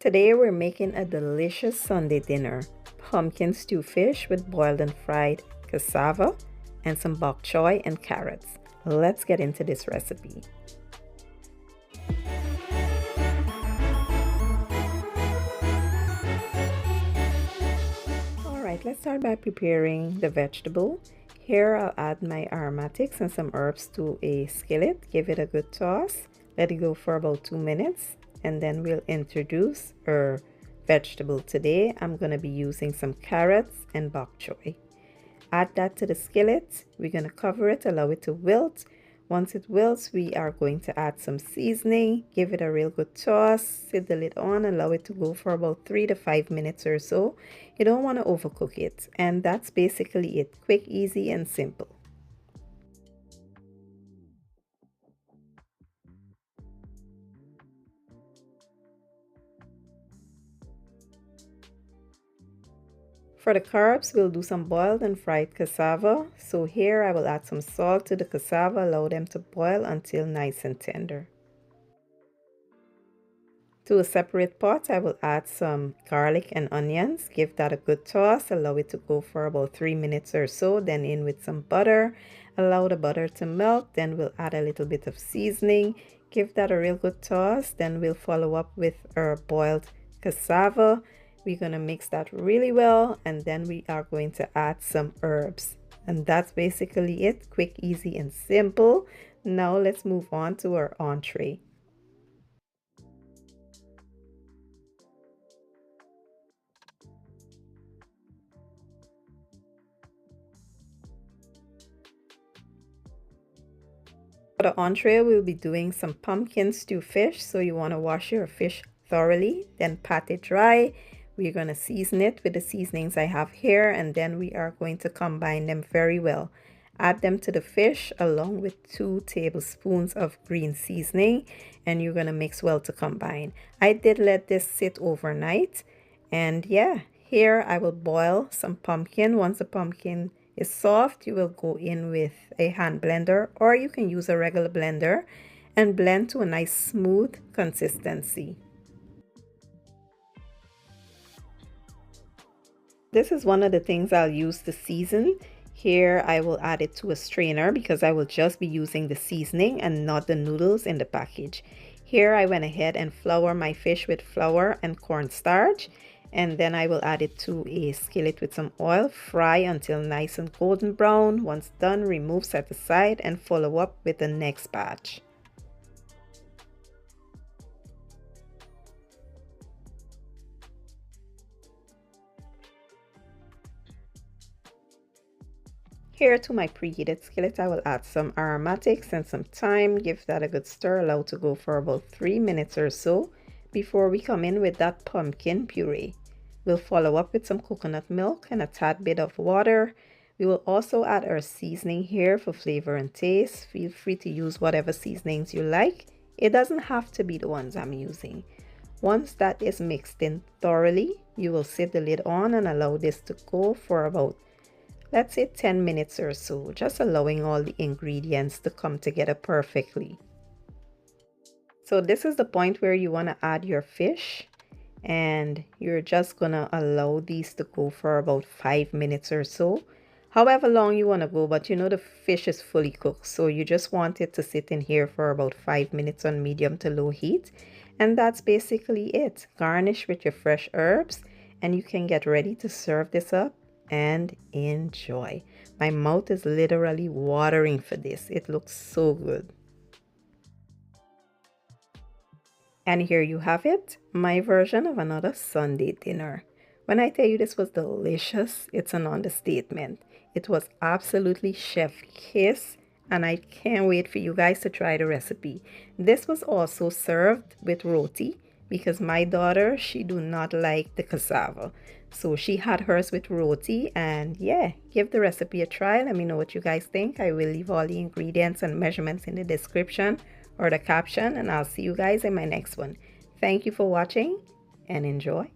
Today we're making a delicious Sunday dinner. Pumpkin stew fish with boiled and fried cassava and some bok choy and carrots. Let's get into this recipe. Alright, let's start by preparing the vegetable. Here I'll add my aromatics and some herbs to a skillet. Give it a good toss. Let it go for about 2 minutes. And then we'll introduce our vegetable. Today I'm going to be using some carrots and bok choy. Add that to the skillet. We're going to cover it, allow it to wilt. Once it wilts, we are going to add some seasoning. Give it a real good toss. Sit the lid on, allow it to go for about 3 to 5 minutes or so. You don't want to overcook it. And that's basically it. Quick, easy, and simple. For the carbs, we'll do some boiled and fried cassava. So here I will add some salt to the cassava, allow them to boil until nice and tender. To a separate pot, I will add some garlic and onions. Give that a good toss, allow it to go for about 3 minutes or so. Then in with some butter, allow the butter to melt. Then we'll add a little bit of seasoning. Give that a real good toss. Then we'll follow up with our boiled cassava. We're going to mix that really well, and then we are going to add some herbs. And that's basically it. Quick, easy, and simple. Now let's move on to our entree. For the entree, we'll be doing some pumpkin stew fish. So you want to wash your fish thoroughly, then pat it dry. We're going to season it with the seasonings I have here, and then we are going to combine them very well. Add them to the fish along with 2 tablespoons of green seasoning, and you're going to mix well to combine. I did let this sit overnight, and yeah, here I will boil some pumpkin. Once the pumpkin is soft, you will go in with a hand blender, or you can use a regular blender and blend to a nice smooth consistency. This is one of the things I'll use to season. Here I will add it to a strainer because I will just be using the seasoning and not the noodles in the package. Here I went ahead and flour my fish with flour and cornstarch, and then I will add it to a skillet with some oil. Fry until nice and golden brown. Once done, remove, set aside, and follow up with the next batch. Here to my preheated skillet, I will add some aromatics and some thyme. Give that a good stir, allow to go for about 3 minutes or so before we come in with that pumpkin puree. We'll follow up with some coconut milk and a tad bit of water. We will also add our seasoning here for flavor and taste. Feel free to use whatever seasonings you like. It doesn't have to be the ones I'm using. Once that is mixed in thoroughly, you will sit the lid on and allow this to go for about, let's say, 10 minutes or so, just allowing all the ingredients to come together perfectly. So this is the point where you want to add your fish, and you're just gonna allow these to go for about 5 minutes or so, however long you want to go. But you know the fish is fully cooked, so you just want it to sit in here for about 5 minutes on medium to low heat, and that's basically it. Garnish with your fresh herbs, and you can get ready to serve this up and enjoy. My mouth is literally watering for this. It looks so good. And here you have it, my version of another Sunday dinner. When I tell you this was delicious, it's an understatement. It was absolutely chef kiss, and I can't wait for you guys to try the recipe. This was also served with roti because my daughter, she do not like the cassava. So she had hers with roti, and yeah, give the recipe a try. Let me know what you guys think. I will leave all the ingredients and measurements in the description or the caption, and I'll see you guys in my next one. Thank you for watching and enjoy.